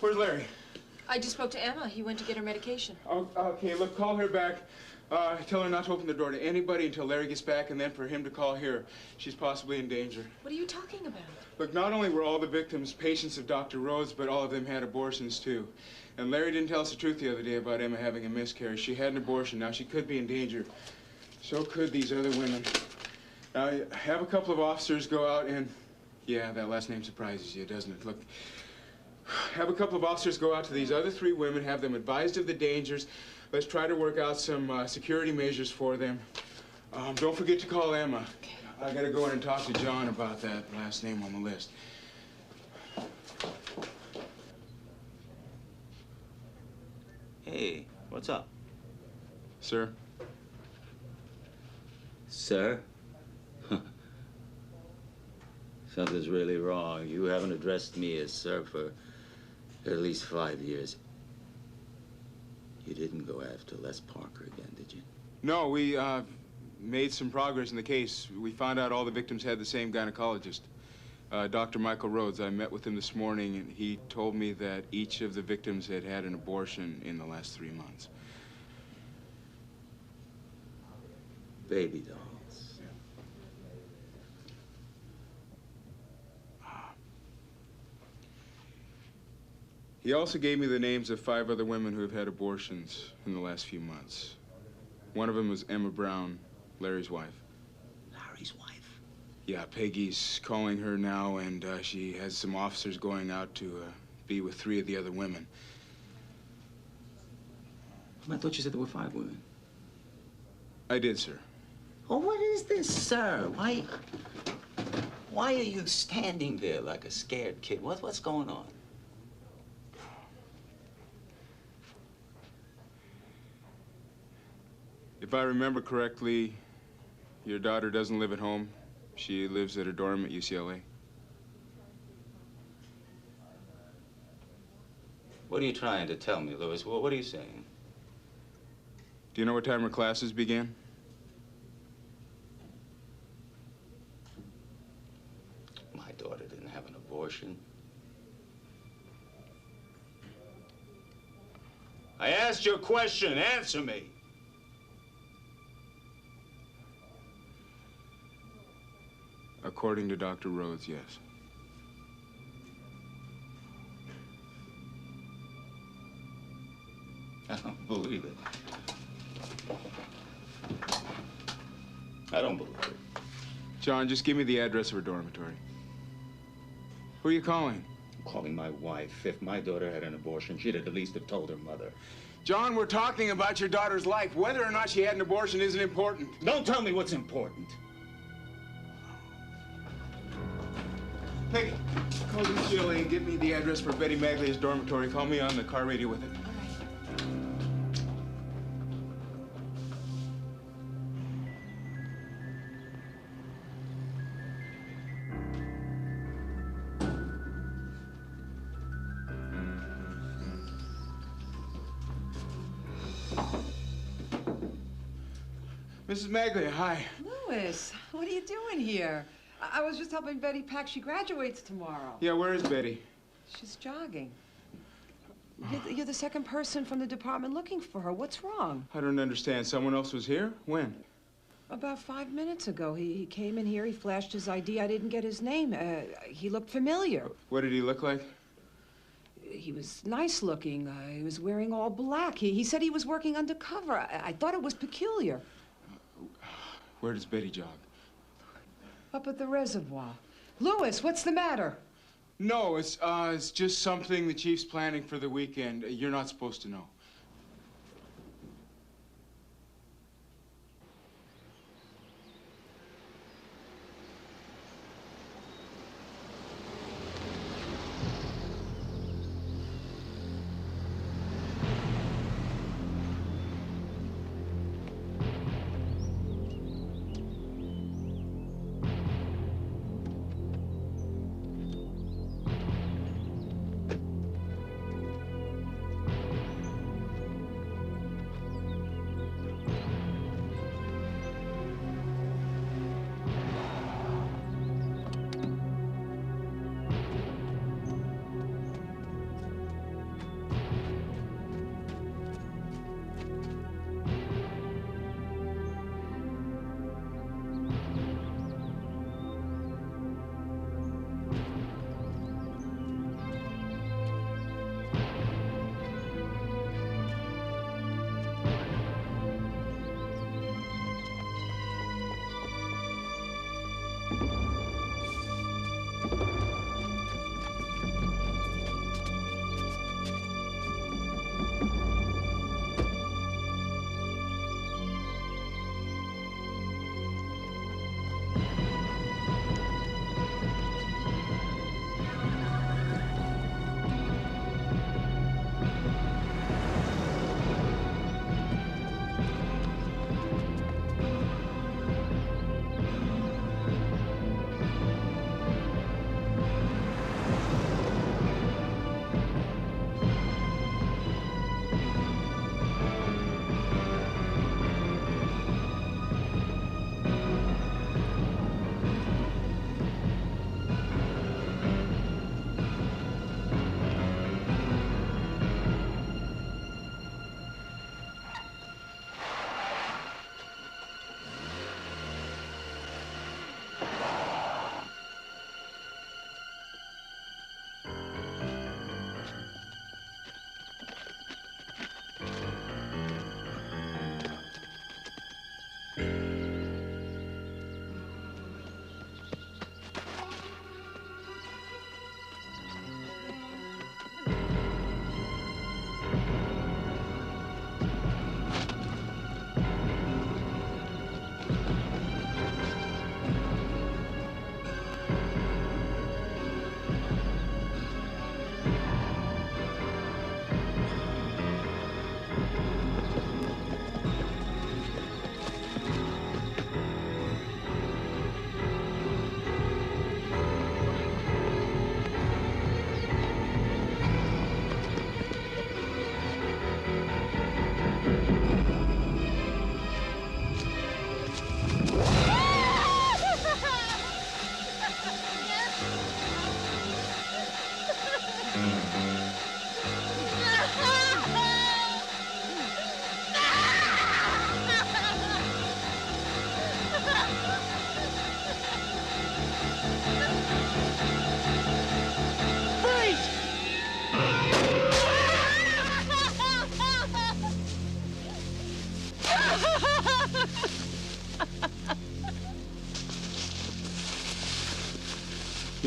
Where's Larry? I just spoke to Emma. He went to get her medication. Oh, okay, look, call her back. Tell her not to open the door to anybody until Larry gets back, and then for him to call here. She's possibly in danger. What are you talking about? Look, not only were all the victims patients of Dr. Rhodes, but all of them had abortions, too. And Larry didn't tell us the truth the other day about Emma having a miscarriage. She had an abortion. Now, she could be in danger. So could these other women. Now, have a couple of officers go out and... Yeah, that last name surprises you, doesn't it? Look, have a couple of officers go out to these other 3 women, have them advised of the dangers. Let's try to work out some security measures for them. Don't forget to call Emma. Okay. I gotta go in and talk to John about that last name on the list. Hey, what's up? Sir? Sir? Something's really wrong. You haven't addressed me as sir for at least 5 years. You didn't go after Les Parker again, did you? No, we made some progress in the case. We found out all the victims had the same gynecologist, Dr. Michael Rhodes. I met with him this morning, and he told me that each of the victims had had an abortion in the last 3 months. Baby dolls. He also gave me the names of 5 other women who have had abortions in the last few months. One of them was Emma Brown, Larry's wife. Larry's wife? Yeah, Peggy's calling her now, and she has some officers going out to be with 3 of the other women. I thought you said there were 5 women. I did, sir. Oh, what is this, sir? Why are you standing there like a scared kid? What's going on? If I remember correctly, your daughter doesn't live at home. She lives at a dorm at UCLA. What are you trying to tell me, Louis? What are you saying? Do you know what time her classes began? My daughter didn't have an abortion. I asked you a question. Answer me. According to Dr. Rhodes, yes. I don't believe it. I don't believe it. John, just give me the address of her dormitory. Who are you calling? I'm calling my wife. If my daughter had an abortion, she'd at least have told her mother. John, we're talking about your daughter's life. Whether or not she had an abortion isn't important. Don't tell me what's important. Peggy, call UCLA and get me the address for Betty Maglia's dormitory. Call me on the car radio with it. Mrs. Maglia, hi. Louis, what are you doing here? I was just helping Betty pack. She graduates tomorrow. Yeah, where is Betty? She's jogging. You're the second person from the department looking for her. What's wrong? I don't understand. Someone else was here? When? About 5 minutes ago. He came in here. He flashed his ID. I didn't get his name. He looked familiar. What did he look like? He was nice looking. He was wearing all black. He said he was working undercover. I thought it was peculiar. Where does Betty jog? Up at the reservoir. Louis, what's the matter? No, it's just something the chief's planning for the weekend. You're not supposed to know.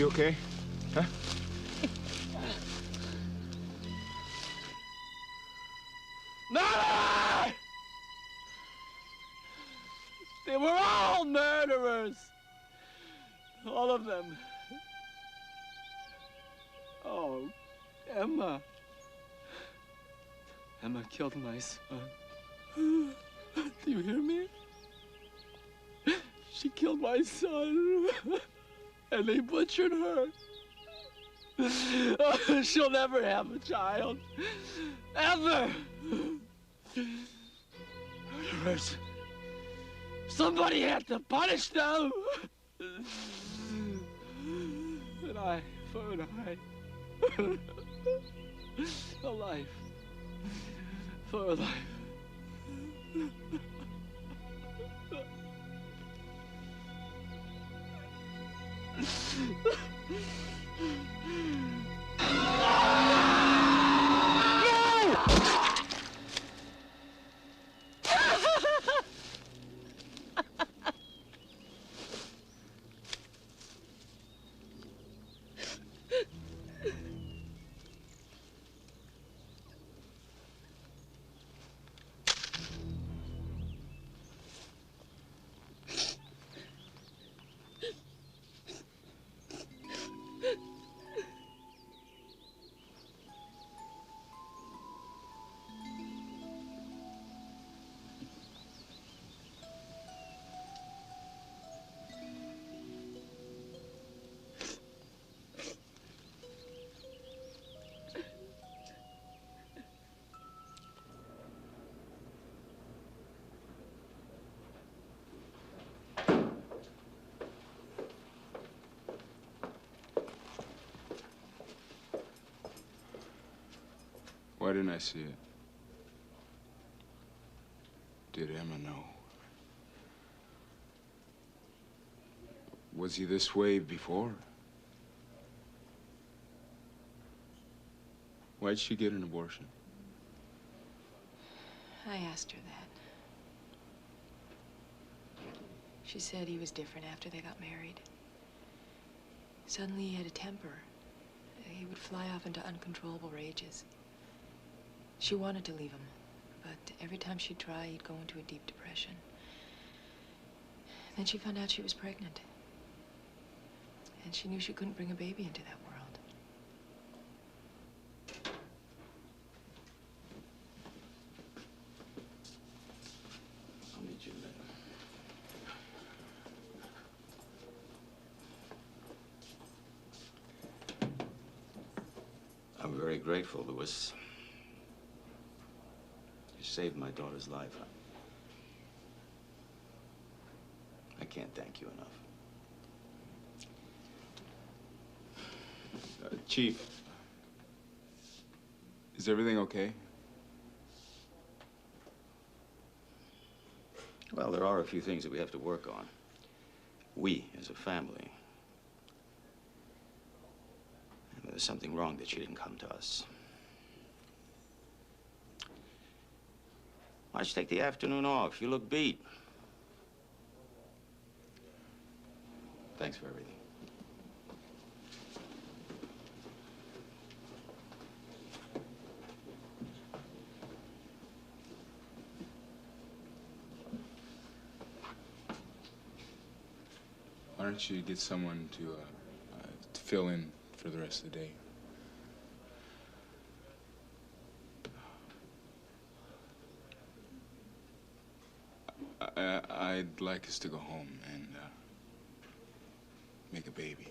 okay? Huh? Murderer! They were all murderers. All of them. Oh, Emma. Emma killed my son. Do you hear me? She killed my son. And they butchered her. She'll never have a child. Ever. Murderers. Somebody had to punish them. An eye for an eye. A life for a life. Why didn't I see it? Did Emma know? Was he this way before? Why'd she get an abortion? I asked her that. She said he was different after they got married. Suddenly he had a temper. He would fly off into uncontrollable rages. She wanted to leave him, but every time she'd try, he'd go into a deep depression. Then she found out she was pregnant. And she knew she couldn't bring a baby into that world. I'll meet you later. I'm very grateful, Louis. You saved my daughter's life. I can't thank you enough. Chief, is everything okay? Well, there are a few things that we have to work on. We, as a family. And there's something wrong that she didn't come to us. Why don't you take the afternoon off? You look beat. Thanks for everything. Why don't you get someone to fill in for the rest of the day? I'd like us to go home and make a baby.